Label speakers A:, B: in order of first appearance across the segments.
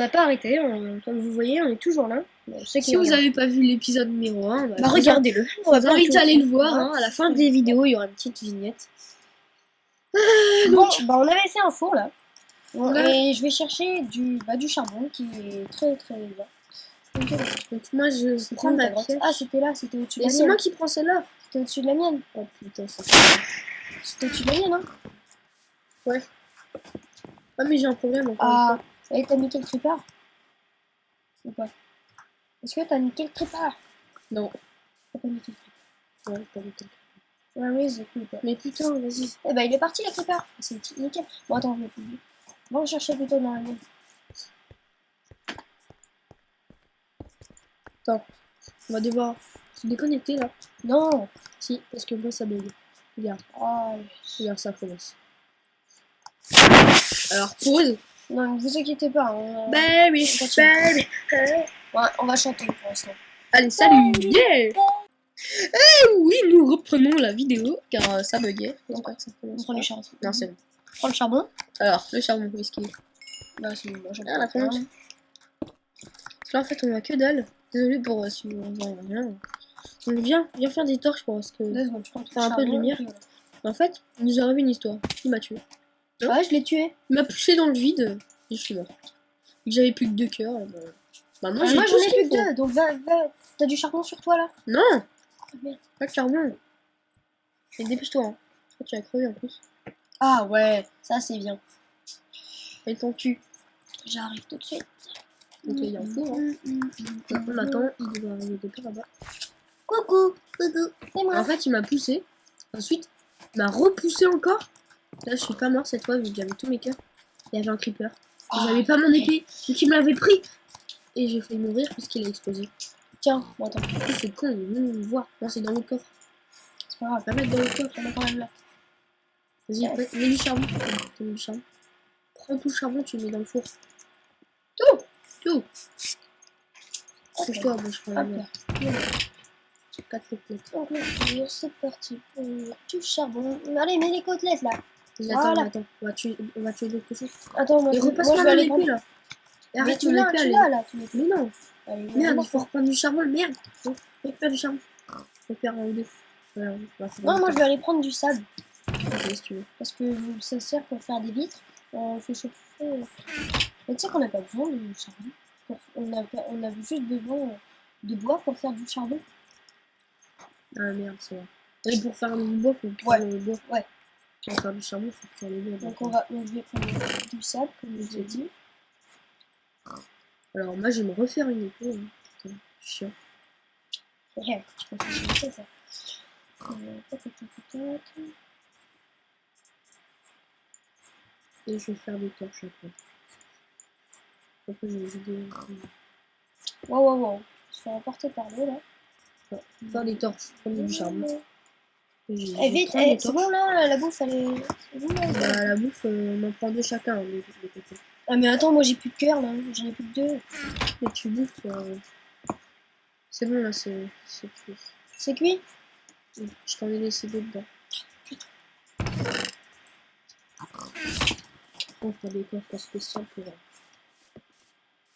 A: n'a pas arrêté, comme vous voyez, on est toujours là. Bon,
B: Si vous n'avez pas vu l'épisode numéro 1,
A: bah, regardez-le. On va
B: vous invite à aller le voir.
A: hein. À la fin des vidéos, il y aura une petite vignette.
B: Donc,
A: Bon, on avait fait un four là. Bon,
B: là.
A: et je vais chercher du charbon qui est très bien.
B: Donc moi je prends ma pioche.
A: Ah, c'était là, c'était au-dessus de
B: Et
A: la
B: c'est
A: mienne.
B: moi qui prends celle-là.
A: C'était au-dessus de la mienne.
B: Oh putain, ça.
A: C'était au-dessus de la mienne, hein.
B: Ouais. Ah mais j'ai un problème encore
A: Ah,
B: une fois.
A: ça y est, t'as niqué le creeper ou pas? Est-ce que t'as niqué le creeper?
B: Non.
A: T'as pas niqué le creeper.
B: Ouais, pas du tout.
A: Ouais, oui, j'ai cru.
B: Mais putain, vas-y.
A: Eh ben, il est parti le creeper. C'est nickel. Bon, attends, je vais plus. Bon, on chercher plutôt dans la mienne.
B: Attends, on va devoir se déconnecter là.
A: Non.
B: Si, parce que moi ça bug. Regarde,
A: Oh,
B: regarde ça commence. Alors pause.
A: non, ne vous inquiétez pas.
B: Baby, baby.
A: Ouais, on va chanter pour l'instant.
B: Allez, salut. Yeah. Eh oui, nous reprenons la vidéo car ça buguait. J'espère que ça
A: On
B: commence
A: prend
B: pas.
A: du charbon.
B: Non, c'est bon.
A: Prends le charbon.
B: Alors, le charbon, où est-ce qu'il est?
A: Bah, c'est bon, j'en
B: Ah, la
A: prends un.
B: plonge. Parce que là, en fait, on a que dalle. Désolé pour si vous voyez rien. Donc, viens faire des torches pour parce que.
A: 2 secondes, je prends tout
B: Faire un peu de
A: charbon,
B: lumière.
A: et puis voilà.
B: En fait, il nous arrive une histoire. Il m'a tué.
A: Ouais, je l'ai tué.
B: Il m'a poussé dans le vide et je suis mort. Et que j'avais plus que 2 cœurs. Maintenant, j'ai
A: Moi,
B: tout
A: j'en
B: ce
A: ai
B: qu'il
A: plus que
B: faut.
A: 2. Donc, va. T'as du charbon sur toi là?
B: Non,
A: Ah, merde.
B: pas de charbon. Et dépêche-toi. Hein. Je crois que tu as crevé en plus.
A: Ah, ouais, ça c'est bien.
B: Et ton cul.
A: J'arrive tout de suite.
B: Ok, il y a un four. Hein. On attend, il doit arriver depuis là-bas.
A: Coucou, coucou, c'est moi.
B: En fait, il m'a poussé. Ensuite, il m'a repoussé encore. Là, je suis pas mort cette fois vu que j'avais tous mes cœurs. Il y avait un creeper. J'avais pas mon épée. Donc, il me l'avait pris. Et j'ai failli mourir puisqu'il a explosé.
A: Tiens, bon, attends.
B: C'est con, il est venu me voir. Non, c'est dans le coffre.
A: C'est pas grave.
B: Va mettre dans le coffre.
A: On est quand même là.
B: Vas-y, mets du charbon. T'as mis du charbon. Prends tout le charbon, tu le mets dans le four. Tout. Couche-toi, moi je prends la
A: Hop
B: mienne.
A: là.
B: 4 côtelettes.
A: Donc, là, c'est parti. On met du charbon. Allez, mets les côtelettes là.
B: Attends, attends. On va tuer d'autres choses.
A: Attends, moi,
B: Et
A: moi,
B: repasse-moi
A: je vais
B: mon
A: aller
B: épée
A: prendre.
B: là. Et
A: Mais
B: arrête
A: tu
B: mon
A: l'as,
B: épée,
A: tu
B: elle
A: l'as là.
B: Mais non.
A: Allez,
B: Merde,
A: moi,
B: il faut reprendre du charbon. Merde. Récupère du charbon. Récupère un ou deux. Voilà, on va faire
A: Non,
B: du
A: moi, je
B: temps.
A: vais aller prendre du sable.
B: Ok, si tu veux.
A: Parce que ça sert pour faire des vitres. On fait chauffer. Mais tu sais qu'on n'a pas besoin de charbon. On a juste besoin de bois pour faire du charbon.
B: Ah merde, c'est vrai. Et pour faire le bois, faut prendre le bois.
A: Ouais.
B: Pour faire du charbon, faut faire le bois.
A: Donc je vais prendre du sable, comme je vous ai dit.
B: Alors moi, je vais me refaire une épée. Hein. Putain, chiant.
A: Ouais, je pense que je vais faire ça.
B: Et je vais faire des torches après. Après, je vais vider.
A: Wow. Je se fait emporter par l'eau là.
B: Ouais, faire des torches, prendre du charbon.
A: Eh vite, c'est bon là, la bouffe elle est. C'est bon là.
B: Bah, la bouffe, on en prend deux chacun. Les côtés.
A: Ah mais attends, moi j'ai plus de cœur là, j'en ai plus que 2.
B: Mais tu bouffes. C'est bon là, c'est cuit.
A: C'est cuit?
B: Je t'en ai laissé deux dedans. On fera des coffres spéciaux pour.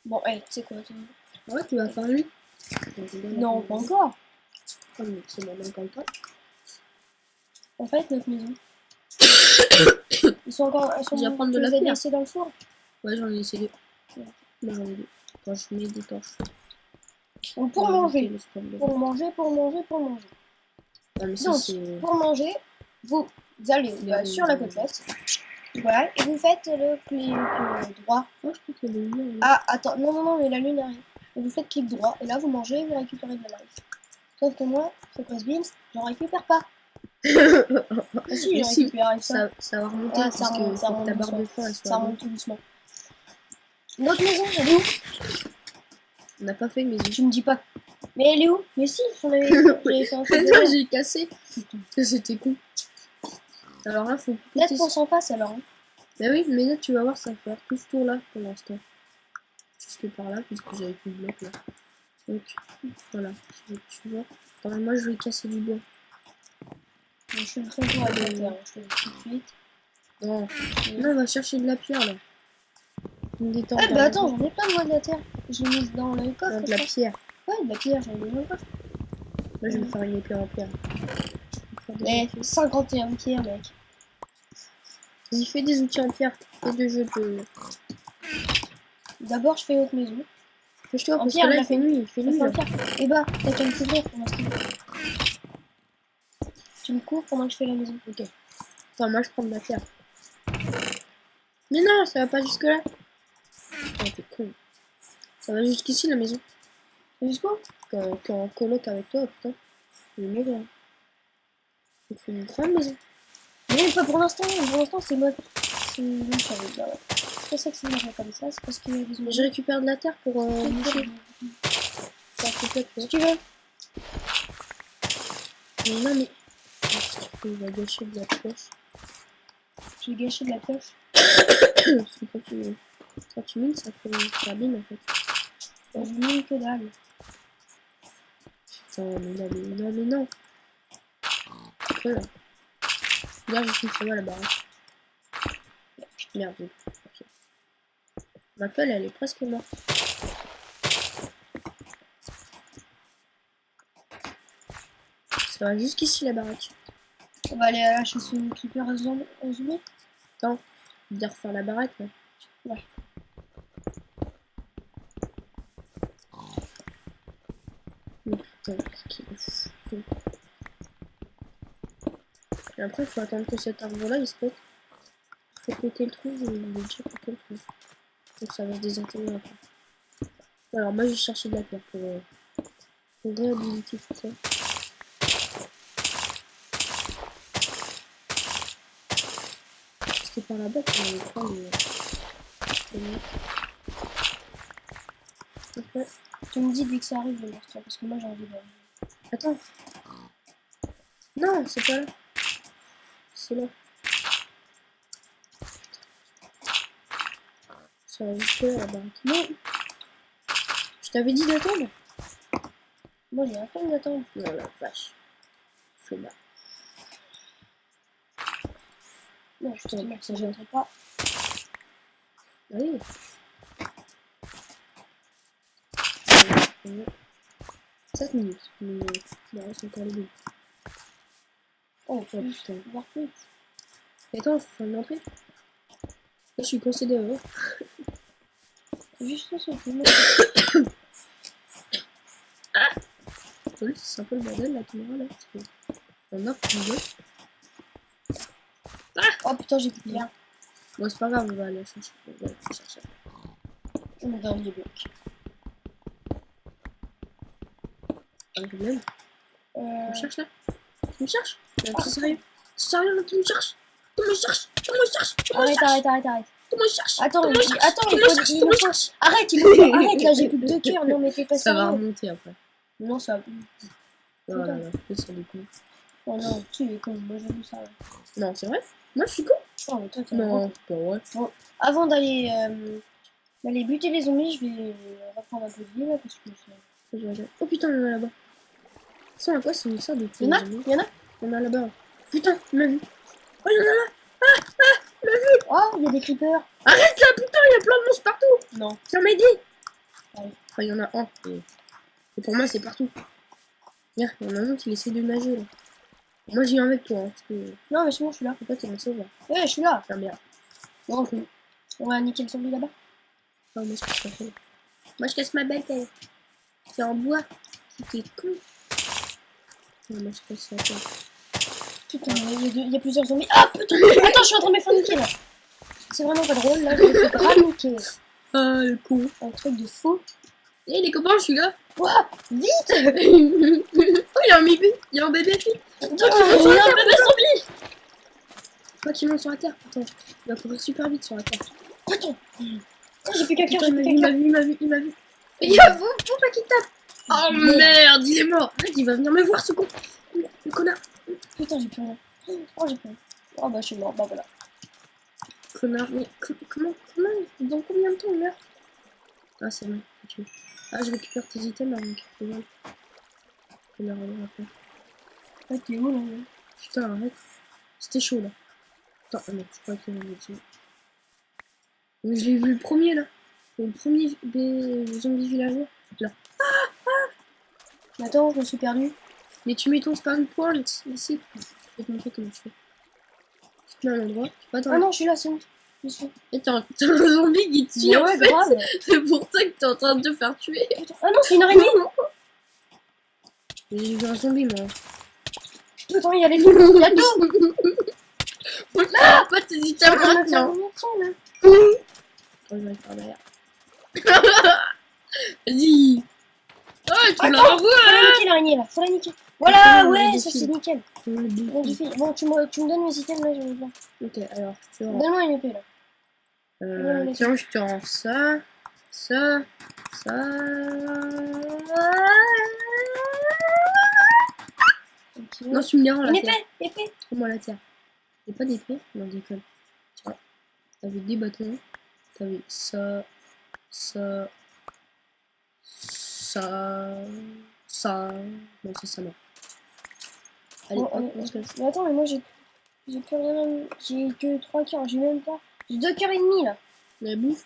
A: Bon, c'est quoi toi?
B: Ouais, tu vas faire lui?
A: Non, pas encore.
B: Oh, mais c'est bon, encore le temps.
A: En fait, notre maison. Ils sont encore.
B: Je vais prendre de la
A: vous avez
B: pierre.
A: laissé dans le four?
B: Ouais, j'en ai laissé deux. Moi, j'en ai deux. Attends, je mets des torches.
A: Donc, pour manger. Pour manger.
B: Ah, mais ça,
A: Donc,
B: c'est.
A: pour manger, vous allez sur la côtelette. Voilà, et vous faites le clic droit.
B: Moi, je trouve qu'il y a des lumières.
A: Ah, attends, non, mais la lune arrive. Et vous faites clic droit, et là vous mangez et vous récupérez de la life. Sauf que moi, c'est quoi ce beans? J'en récupère pas. Ah si, j'en récupère ça.
B: Ça va remonter
A: Ouais,
B: parce
A: ça remonte,
B: que
A: ça
B: faut que
A: remonte
B: ta barre de
A: doucement.
B: faim elle soit.
A: Ça remonte tout doucement. Notre maison, elle est où?
B: On n'a pas fait une maison.
A: Tu me dis pas. Mais elle est où? Mais si, j'avais fait un truc.
B: Non, j'ai cassé. C'était con. Alors là, faut
A: Peut-être qu'on s'en passe alors. Hein.
B: Bah oui, mais là, tu vas voir, ça va faire tout ce tour là pour l'instant. Jusque par là, puisque j'avais plus de bloc là. Donc, voilà. Tu vois. Attends, moi, je vais casser du bois.
A: Je suis en train de aller terre, je fais tout de suite.
B: Non, on va chercher de la pierre là. Des
A: Eh bah attends, j'en ai plein moi de la terre. Je l'ai mis dans le coffre.
B: de la pierre.
A: Ouais, de la pierre, j'en ai mis dans le coffre.
B: Moi, je vais me faire une épée en pierre.
A: Mais 51 pierres, mec.
B: Vas-y, fais des outils en pierre. Et de jeux de...
A: D'abord, je fais votre maison.
B: Pêche-toi,
A: En
B: parce
A: pierre,
B: que là,
A: là,
B: il fait nuit. Il fait nuit, là.
A: Et bah, t'as qu'à me couvrir pour l'instant. Tu me couvres pendant que je fais la maison.
B: Ok. Attends, moi, je prends de la terre. Mais non, ça va pas jusque-là. Oh, t'es con. Ça va jusqu'ici, la maison.
A: Jusqu'où?
B: Quand on coloc avec toi, putain. Je vais mourir. On fait une grande maison.
A: Mais pas pour l'instant. Pour l'instant, c'est moi. C'est moi qui avais là, ouais. C'est pour ça que c'est moi comme ça. C'est parce qu'il y a des
B: Je récupère de la terre pour boucher. Ça complète, tu
A: Si tu veux.
B: vois. Mais non, mais... Il va gâcher de la pioche.
A: J'ai gâché de la pioche.
B: Parce que quand tu mines, ça abîme, en fait.
A: Je mine que dalle.
B: Putain, mais non, mais non, mais non. Voilà. Regarde, je suis ça va là-bas. Merde. Okay. Ma pelle, elle est presque morte. Ça va jusqu'ici la baraque.
A: On va aller à la chasse une creeper à zombie.
B: Attends, je vais refaire la baraque là.
A: Ouais.
B: Mais putain, qu'est-ce qu'il est fou. Et après, il faut attendre que cet arbre-là il se pète. Il faut péter le trou, il est déjà pété le trou. Donc ça va se désintégrer après. Alors moi, je vais chercher de la terre pour réhabiliter tout ça. Parce que par là-bas, tu n'avais pas les... Après,
A: Tu me dis dès que ça arrive, le monstre, parce que moi j'ai envie de.
B: attends. Non, c'est pas là. C'est là. Ça va juste là, la baraque.
A: Non,
B: Je t'avais dit d'attendre.
A: moi j'ai la peine d'attendre.
B: Non, la vache. Flemmard.
A: Non, justement, ça j'aimerais pas.
B: Oui. 7 minutes. Mais il reste encore les deux.
A: Oh,
B: Oh putain.
A: voir plus.
B: Et attends, faut faire une entrée. Là, je suis coincé dehors.
A: Juste ça, c'est bon.
B: Oui, c'est un peu le bordel la caméra là. Parce que on a plus de...
A: Oh putain, j'ai plus rien.
B: Bon, c'est pas grave, on va aller chercher. On va aller chercher.
A: Je me donne des blocs.
B: Pas de problème. Tu me cherches là? Tu me cherches?
A: Ah.
B: C'est sérieux? C'est sérieux là? Tu me cherches? Tu me cherches? Tu me cherches? Tu me
A: Arrête,
B: cherches?
A: arrête.
B: Tu me cherches?
A: Attends,
B: Tu me cherches?
A: attends,
B: Tu
A: il
B: me
A: faut.
B: cherches?
A: Il
B: Tu me
A: faut...
B: cherches?
A: Arrête, il faut. Arrête, là j'ai plus de 2 cœurs. Non, mais t'es pas
B: Ça va
A: sérieux.
B: remonter après.
A: Non, ça.
B: Oh là là, c'est des cons.
A: Oh non, tu es con, moi j'ai vu ça.
B: Non, c'est vrai? Moi je suis con?
A: Oh, mais toi, t'es
B: Non, c'est pas vrai.
A: Bon, avant d'aller buter les zombies, je vais reprendre un peu de vie là parce que
B: Oh putain, il y en a là-bas. Ça, à quoi c'est ça de
A: Il y en a? Il y en a?
B: Il y en a là-bas. Putain, il m'a vu. Oh, il y en a là. Il m'a vu.
A: Oh, il y a des creepers.
B: Arrête là, putain, il y a plein de monstres partout.
A: Non.
B: Viens m'aider.
A: Ouais.
B: Enfin, il y en a un. Et pour moi, c'est partout. Regarde, il y en a un qui essaie de nager là. Moi, j'y viens avec toi. Hein, parce que
A: Non, mais c'est bon, je suis là.
B: c'est pas qu'il me sauve.
A: Ouais, je suis là.
B: Enfin, merde.
A: Non, on va niquer le zombie là-bas.
B: Oh, moi, je casse ma belle. Moi, je casse ma belle. C'est en bois. C'était con. Non, moi, je casse la tête.
A: Putain, il y a plusieurs zombies. Ah putain. Attends, je suis en train de me faire niquer là. C'est vraiment pas drôle là, je me fais grave niquer.
B: Ah, le con.
A: Un truc de fou.
B: Eh, les copains, je suis là.
A: Ouah, vite.
B: Oh, il y a un bébé. Il y a un bébé qui.
A: Il y a un bébé zombie.
B: Toi qui monte sur la terre, putain. Il va courir super vite sur la terre.
A: Attends. Oh, j'ai plus quelqu'un,
B: Putain,
A: j'ai plus
B: il m'a
A: quelqu'un.
B: vu, il m'a vu, il m'a vu. Il va vous, faut pas qu'il tape. Oh merde, il est mort. Arrête, il va venir me voir ce con. Le connard.
A: Putain, j'ai plus rien. Oh, j'ai plus rien. Oh bah, je suis mort, bah voilà.
B: Connard, mais comment, dans combien de temps il meurt? Ah, c'est bon, tu veux. Ah, je récupère tes items avant qu'il te vole. Connard, on après.
A: Ah, t'es où là?
B: Putain, arrête. C'était chaud là. Attends, non, je crois qu'il y en a dessus. Je l'ai vu le premier là. Le premier des zombies villageois. Là.
A: Attends, je me suis perdu.
B: Mais tu mets ton spawn point ici. Je vais te montrer comment tu fais. Tu te mets à un endroit. Tu vas dans
A: Ah non, je suis là, c'est bon. Je suis.
B: Et t'as un zombie qui te suit
A: Mais
B: en
A: ouais,
B: fait.
A: grave.
B: C'est pour ça que t'es en train de te faire tuer.
A: Ah non, c'est une araignée.
B: J'ai vu un zombie moi.
A: Attends, il y a les loups. Il y a tout.
B: Ah, pas t'hésites à
A: On a
B: maintenant.
A: là.
B: Oh, je vais aller par derrière. Vas-y. Oh, tu l'as
A: Attends,
B: revu.
A: faut la niquer l'araignée là, faut la niquer. Voilà,
B: Non,
A: ouais,
B: le
A: ça
B: défi.
A: c'est nickel. Bon, tu me donnes mes items là, je vais voir.
B: Ok, alors, tu vas.
A: Donne-moi une épée là.
B: Tiens, je te rends ça, ça, ça.
A: Ok.
B: Non, tu me les rends
A: Une
B: la terre.
A: épée.
B: Prends-moi la terre. J'ai pas d'épée? Non, déconne. Tu vois, t'avais des bâtons. T'avais ça, ça, ça. Non, ça non. Allez,
A: Bon,
B: hop, on se casse.
A: mais attends, mais moi j'ai plus rien. J'ai que 3 cœurs, j'ai même pas. J'ai 2 cœurs et demi là.
B: La bouffe.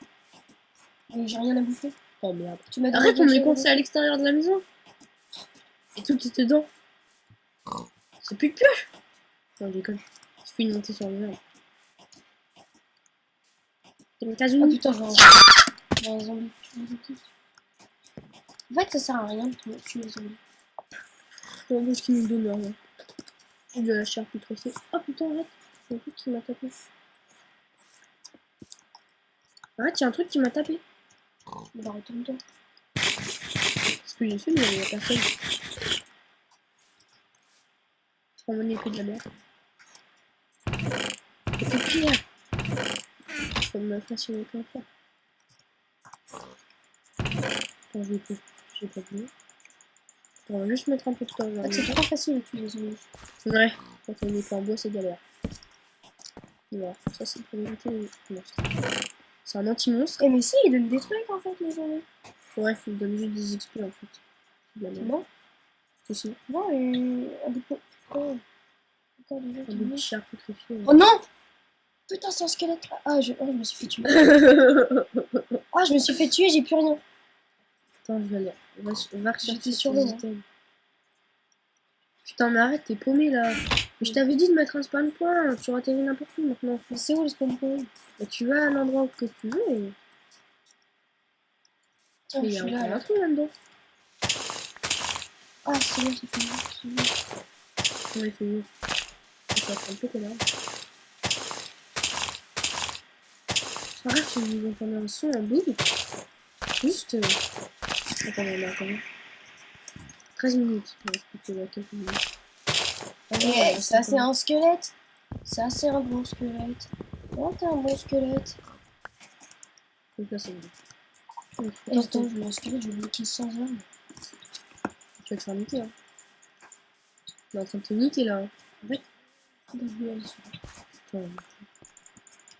A: Mais j'ai rien à bouffer.
B: Oh merde.
A: Tu m'as donné
B: Arrête, on
A: quelque
B: est
A: chose
B: coincé à l'extérieur de la maison. Et tout était dedans. C'est plus de pioche. Non, je déconne. Il suffit de monter sur le verre. C'est une
A: Ah
B: casoune.
A: putain, je vois un zombie. En fait, ça sert à rien de tuer les zombies.
B: C'est un peu ce qui nous donne rien. J'ai de la chair putréfiée. Oh putain, arrête. C'est un truc qui m'a tapé. Arrête, il y a un truc qui m'a tapé.
A: Bah, retourne-toi.
B: Parce que j'ai fait, mais il y a personne. Je prends mon épée de la mer. C'est pire. Faut me faire sur le plan faire. Attends, j'ai pas vu. On va juste mettre un peu de temps.
A: En fait, c'est trop facile de tuer les zombies.
B: Ouais, quand on est en bois, c'est galère. Voilà, ça c'est pour éviter les monstres. C'est un anti-monstre.
A: Eh, mais si, ils donnent des trucs en fait, les zombies.
B: Ouais, il donne juste des XP en fait. C'est de la merde.
A: Non,
B: Si, si.
A: non, un dépôt. Oh, encore des
B: Un
A: autres
B: bout de
A: zombies.
B: chair putréfiée.
A: Oh non! Putain, c'est un squelette là. Ah, je me suis fait tuer. Ah, je me suis fait tuer, j'ai plus rien.
B: Attends, je vais aller. Va rechercher
A: J'étais sur
B: tes
A: l'eau,
B: items. Putain, mais arrête, t'es paumé là. Mais je t'avais dit de mettre un spawn point. Tu auras atterri n'importe où maintenant.
A: Mais c'est où le spawn point?
B: Bah, tu vas à l'endroit que tu veux et
A: Tiens,
B: il
A: je
B: y a
A: suis
B: encore
A: là.
B: un trou là-dedans.
A: Ah, c'est bon, c'est fini.
B: Ouais, il fait mieux. Ça va un peu que là. Arrête, ils vont entendre un son en double. Juste. Attendez, attendez. 13 minutes. On va expliquer là quelques minutes.
A: Eh, ça c'est un squelette. Ça c'est un bon squelette. Oh, t'es un bon squelette.
B: Donc là, c'est bon.
A: Et attends, je me squelette, je vais bloquer sans arme.
B: Tu vas te faire niquer, hein. On est en train de te niquer là. Hein.
A: Attends,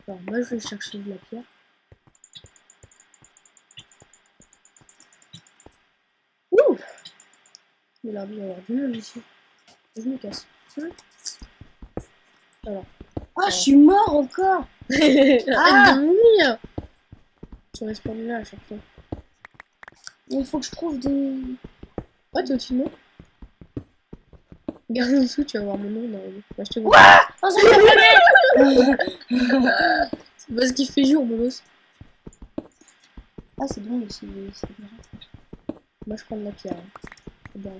B: Alors, moi, je vais chercher de la pierre. Ouh! Il a l'air d'y avoir du monde ici. Je me casse. Alors.
A: Ah, je suis mort encore.
B: Arrête de mourir! Tu restes pas là à chaque fois.
A: Il faut que je trouve des...
B: Oh, t'es au-dessus de moi? Regarde en dessous, tu vas voir mon nom. Là, je te vois.
A: Ah, oh, ça me fait
B: C'est parce qu'il fait jour, bolos.
A: Ah, c'est bon, c'est bien.
B: Moi, je prends de la pierre. Moi,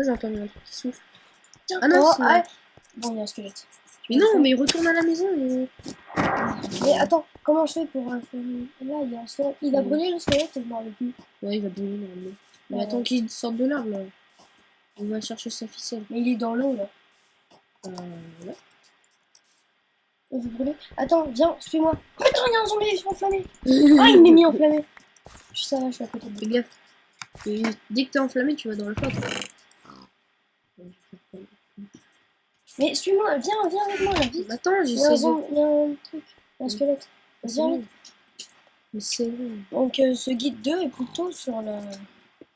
B: j'ai entendu un truc qui souffle.
A: Tiens,
B: Ah non,
A: oh,
B: c'est...
A: ah. Bon, il y a un squelette.
B: Mais non, mais retourne à la maison et...
A: Mais attends, comment je fais pour... Là, il y a un squelette. Il a brûlé le squelette, je m'en rappelle plus.
B: Ouais, il va brûler normalement. Mais
A: Ouais.
B: attends qu'il sorte de l'arbre, là. On va chercher sa ficelle.
A: Mais il est dans l'eau, là.
B: Ouais.
A: Il veut brûler. Attends, viens, suis-moi. Putain, il y a un zombie, ils sont enflammés. Ah, il m'est mis enflammé. Ça va, je suis à côté de
B: Fais
A: lui.
B: gaffe. Et dès que t'es enflammé, tu vas dans le fort.
A: Mais suis-moi, viens avec moi, là, vite.
B: Attends,
A: Il y a un
B: j'essaie de...
A: zombie, il y a un truc, un squelette. Viens vite.
B: Mais c'est bon.
A: Donc, ce guide 2 est plutôt sur la...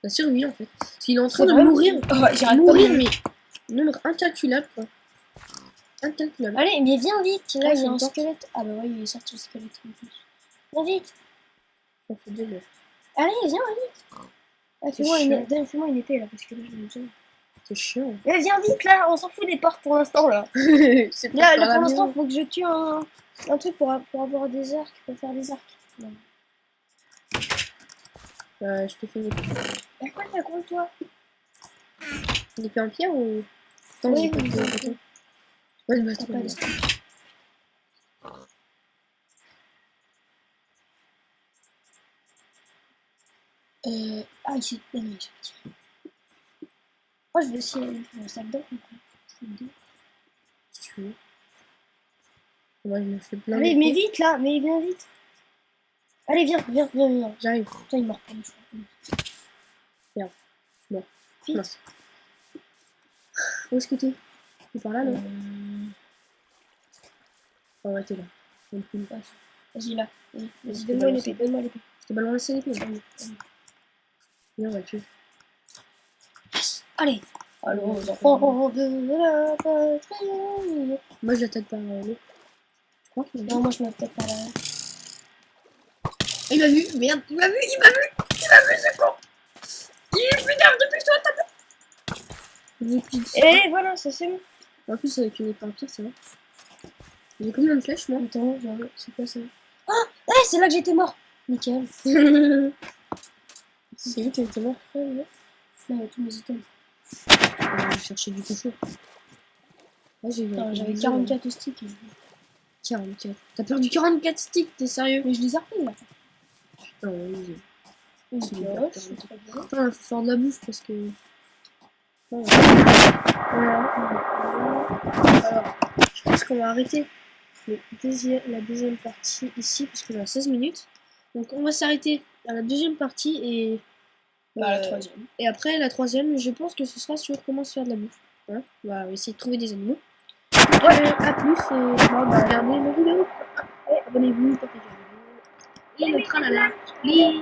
B: La survie, en fait. S'il est en train
A: C'est
B: de
A: vrai
B: mourir,
A: Oh, j'arrête pas de
B: mourir,
A: mourir.
B: mais nombre incalculable, quoi. Un tel club.
A: Allez, mais viens vite. Là,
B: Ah,
A: il y
B: c'est
A: a un
B: une porte.
A: squelette. Ah bah ouais, il est sorti le squelette. En plus. Viens vite.
B: Ça fait 2 heures.
A: Allez, viens vite. Ah,
B: C'est
A: fais-moi
B: chiant.
A: fais-moi une épée là, parce que là, j'ai besoin.
B: C'est chiant.
A: Eh, viens vite là, on s'en fout des portes pour l'instant là.
B: C'est
A: Là,
B: pas
A: pour l'instant, faut que je tue un truc pour avoir des arcs, pour faire des arcs. Non.
B: Je te fais une épée.
A: Y'a quoi t'as quoi toi?
B: Une épée en pierre ou. Attends,
A: Oui,
B: j'ai pas
A: oui,
B: de
A: oui.
B: bâton. Ouais, le
A: T'as
B: bâton.
A: pas
B: ouais.
A: de stick. Ah, ici. Non, non, ici. Moi, je vais essayer de faire ça dedans.
B: Si tu veux. Moi, je me fais plein
A: Allez,
B: d'épées.
A: mais vite là, mais viens vite. Allez, viens.
B: J'arrive.
A: Putain, il mord pas, je crois.
B: Merde. Bon.
A: Vite.
B: Mince. Où est-ce que t'es? T'es par là, non? Oh, ouais, t'es là. Donc, une passe.
A: Vas-y là. Vas-y,
B: Vas-y,
A: donne-moi
B: balance.
A: l'épée, donne-moi l'épée.
B: Je t'ai balancé l'épée. Viens, on va le tuer.
A: Allez. Allons, enfants de la patrie.
B: Moi, je l'attaque par l'eau. Tu crois qu'il m'a vu?
A: Non, moi je m'attaque pas là.
B: Il m'a vu, merde, il m'a vu, c'est con. Il est plus d'armes depuis toi, t'as
A: Et voilà, ça c'est bon.
B: En plus, avec une épée en pierre, c'est vrai. J'ai combien de flèches, moi?
A: Attends, c'est quoi ça? Ah, c'est là que j'étais mort. Nickel.
B: C'est où t'es mort?
A: Ouais, ouais. Là, il y a tous mes items.
B: Je cherchais du cochon. Là, j'ai vu.
A: Attends, j'avais 44 sticks.
B: 44. T'as perdu 44 sticks, t'es sérieux?
A: Mais je les ai repris là.
B: Putain, oui.
A: Une
B: C'est
A: pioche,
B: hyper
A: c'est très bien.
B: Putain, il faut faire de la bouffe parce que. Voilà. Alors, je pense qu'on va arrêter la deuxième partie ici parce qu'on a 16 minutes. Donc on va s'arrêter à la deuxième partie et
A: Bah, la troisième.
B: Et après la troisième, je pense que ce sera sur comment se faire de la bouffe. Voilà. On va essayer de trouver des animaux. Donc, à plus et regardez nos vidéos. Et abonnez-vous, partagez la vidéo. Et le tralala. Please.